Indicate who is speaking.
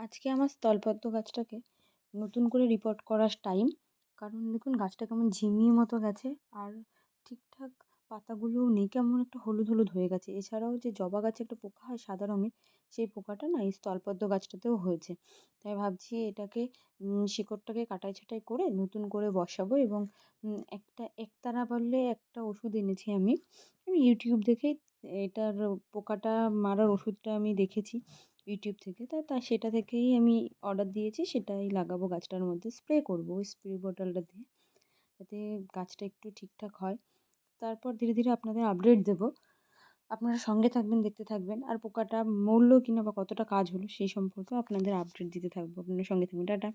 Speaker 1: আজকে আমার স্থলপদ্ম গাছটাকে নতুন করে রিপোর্ট করার টাইম। কারণ দেখুন গাছটা কেমন ঝিমিয়ে মতো গেছে, আর ঠিকঠাক পাতাগুলোও নেই, কেমন একটা হলুদ হলুদ হয়ে গেছে। এছাড়াও যে জবা গাছে একটা পোকা হয় সাদা রঙের, সেই পোকাটা না এই স্থলপদ্ম গাছটাতেও হয়েছে। তাই ভাবছি এটাকে শিকড়টাকে কাটাই ছাঁটাই করে নতুন করে বসাবো, এবং একটা একতারা বললে একটা ওষুধ এনেছি আমি। আমি ইউটিউব দেখেই এটার পোকাটা মারার ওষুধটা আমি দেখেছি ইউটিউব থেকে। তা সেটা থেকেই আমি অর্ডার দিয়েছি, সেটাই লাগাবো গাছটার মধ্যে। স্প্রে করবো ওই স্প্রে বোতলটা দিয়ে, যাতে গাছটা একটু ঠিকঠাক হয়। তারপর ধীরে ধীরে আপনাদের আপডেট দেবো। আপনারা সঙ্গে থাকবেন, দেখতে থাকবেন। আর পোকাটা মরলো কিনা বা কতটা কাজ হলো সেই সম্পর্কেও আপনাদের আপডেট দিতে থাকবো। আপনারা সঙ্গে থাকবেন। টাটা।